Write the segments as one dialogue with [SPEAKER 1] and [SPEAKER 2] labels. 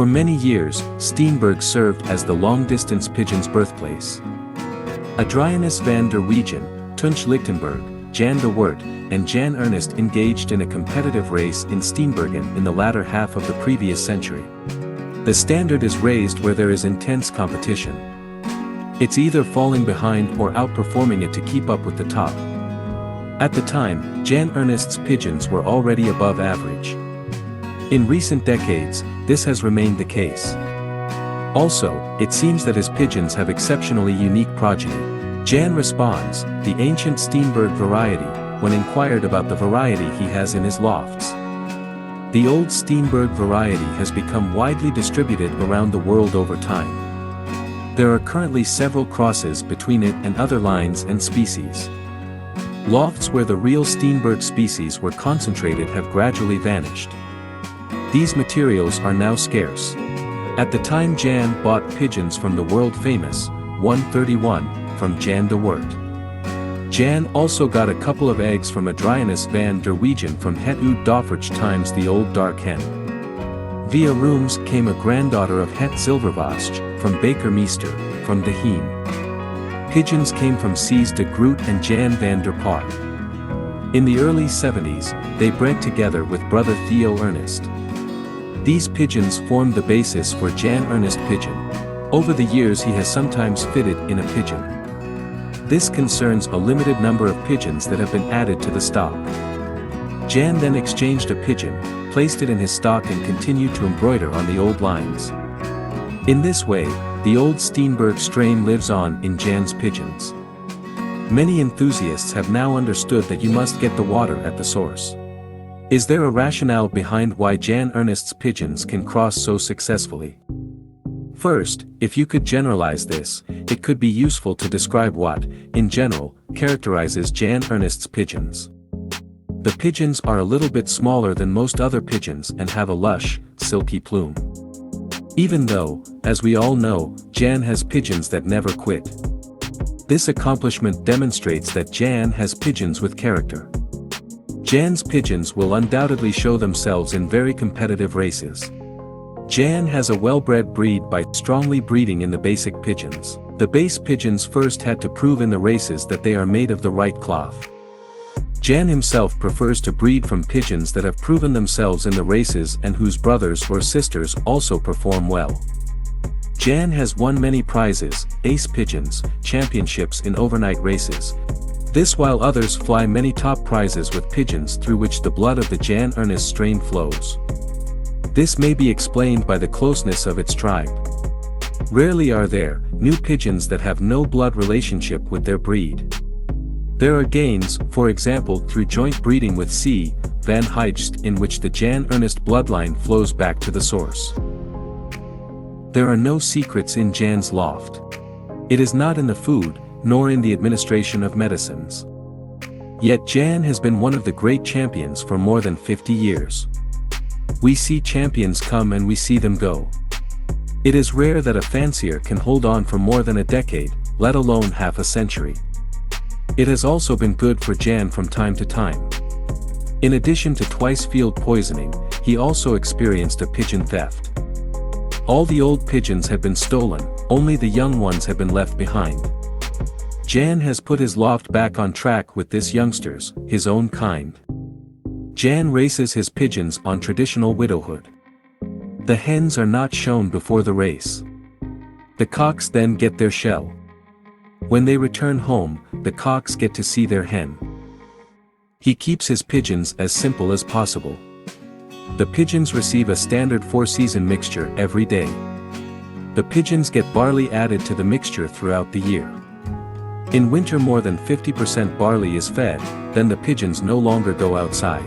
[SPEAKER 1] For many years, Steenberg served as the long-distance pigeons' birthplace. Adrianus van der Wegen, Tunch Lichtenberg, Jan de Wert, and Jan Ernest engaged in a competitive race in Steenbergen in the latter half of the previous century. The standard is raised where there is intense competition. It's either falling behind or outperforming it to keep up with the top. At the time, Jan Ernest's pigeons were already above average. In recent decades, this has remained the case. Also, it seems that his pigeons have exceptionally unique progeny. Jan responds, the ancient Steenberg variety, when inquired about the variety he has in his lofts. The old Steenberg variety has become widely distributed around the world over time. There are currently several crosses between it and other lines and species. Lofts where the real Steenberg species were concentrated have gradually vanished. These materials are now scarce. At the time Jan bought pigeons from the world-famous 131 from Jan de Wert. Jan also got a couple of eggs from Adrianus van der Wegen from Het uit Doffertje times the old dark hen. Via Rooms came a granddaughter of Het Zilvervast from Baker Meester, from De Heen. Pigeons came from Cees de Groot and Jan van der Paar. In the early 70s, they bred together with brother Theo Ernest. These pigeons formed the basis for Jan Ernest Pigeon. Over the years he has sometimes fitted in a pigeon. This concerns a limited number of pigeons that have been added to the stock. Jan then exchanged a pigeon, placed it in his stock and continued to embroider on the old lines. In this way, the old Steenberg strain lives on in Jan's pigeons. Many enthusiasts have now understood that you must get the water at the source. Is there a rationale behind why Jan Ernest's pigeons can cross so successfully? First, if you could generalize this, it could be useful to describe what, in general, characterizes Jan Ernest's pigeons. The pigeons are a little bit smaller than most other pigeons and have a lush, silky plume. Even though, as we all know, Jan has pigeons that never quit. This accomplishment demonstrates that Jan has pigeons with character. Jan's pigeons will undoubtedly show themselves in very competitive races. Jan has a well-bred breed by strongly breeding in the basic pigeons. The base pigeons first had to prove in the races that they are made of the right cloth. Jan himself prefers to breed from pigeons that have proven themselves in the races and whose brothers or sisters also perform well. Jan has won many prizes, ace pigeons, championships in overnight races. This while others fly many top prizes with pigeons through which the blood of the Jan Ernest strain flows. This may be explained by the closeness of its tribe. Rarely are there new pigeons that have no blood relationship with their breed. There are gains, for example through joint breeding with C. van Heijst in which the Jan Ernest bloodline flows back to the source. There are no secrets in Jan's loft. It is not in the food, nor in the administration of medicines. Yet Jan has been one of the great champions for more than 50 years. We see champions come and we see them go. It is rare that a fancier can hold on for more than a decade, let alone half a century. It has also been good for Jan from time to time. In addition to twice field poisoning, he also experienced a pigeon theft. All the old pigeons had been stolen, only the young ones had been left behind. Jan has put his loft back on track with this youngsters, his own kind. Jan races his pigeons on traditional widowhood. The hens are not shown before the race. The cocks then get their shell. When they return home, the cocks get to see their hen. He keeps his pigeons as simple as possible. The pigeons receive a standard 4-season mixture every day. The pigeons get barley added to the mixture throughout the year. In winter more than 50% barley is fed, then the pigeons no longer go outside.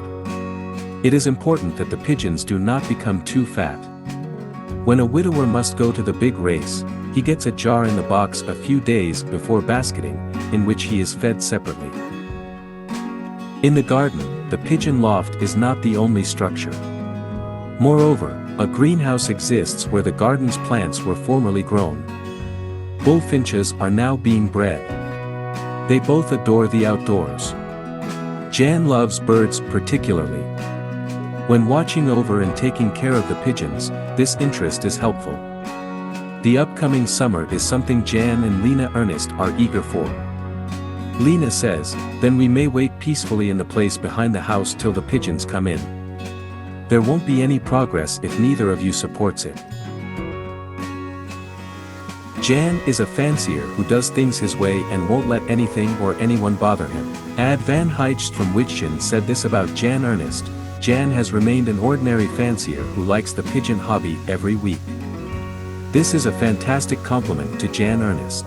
[SPEAKER 1] It is important that the pigeons do not become too fat. When a widower must go to the big race, he gets a jar in the box a few days before basketing, in which he is fed separately. In the garden, the pigeon loft is not the only structure. Moreover, a greenhouse exists where the garden's plants were formerly grown. Bullfinches are now being bred. They both adore the outdoors. Jan loves birds particularly. When watching over and taking care of the pigeons, this interest is helpful. The upcoming summer is something Jan and Lena Ernest are eager for. Lena says, then we may wait peacefully in the place behind the house till the pigeons come in. There won't be any progress if neither of you supports it. Jan is a fancier who does things his way and won't let anything or anyone bother him. Ad van Heijst from Wittchen said this about Jan Ernest: Jan has remained an ordinary fancier who likes the pigeon hobby every week. This is a fantastic compliment to Jan Ernest.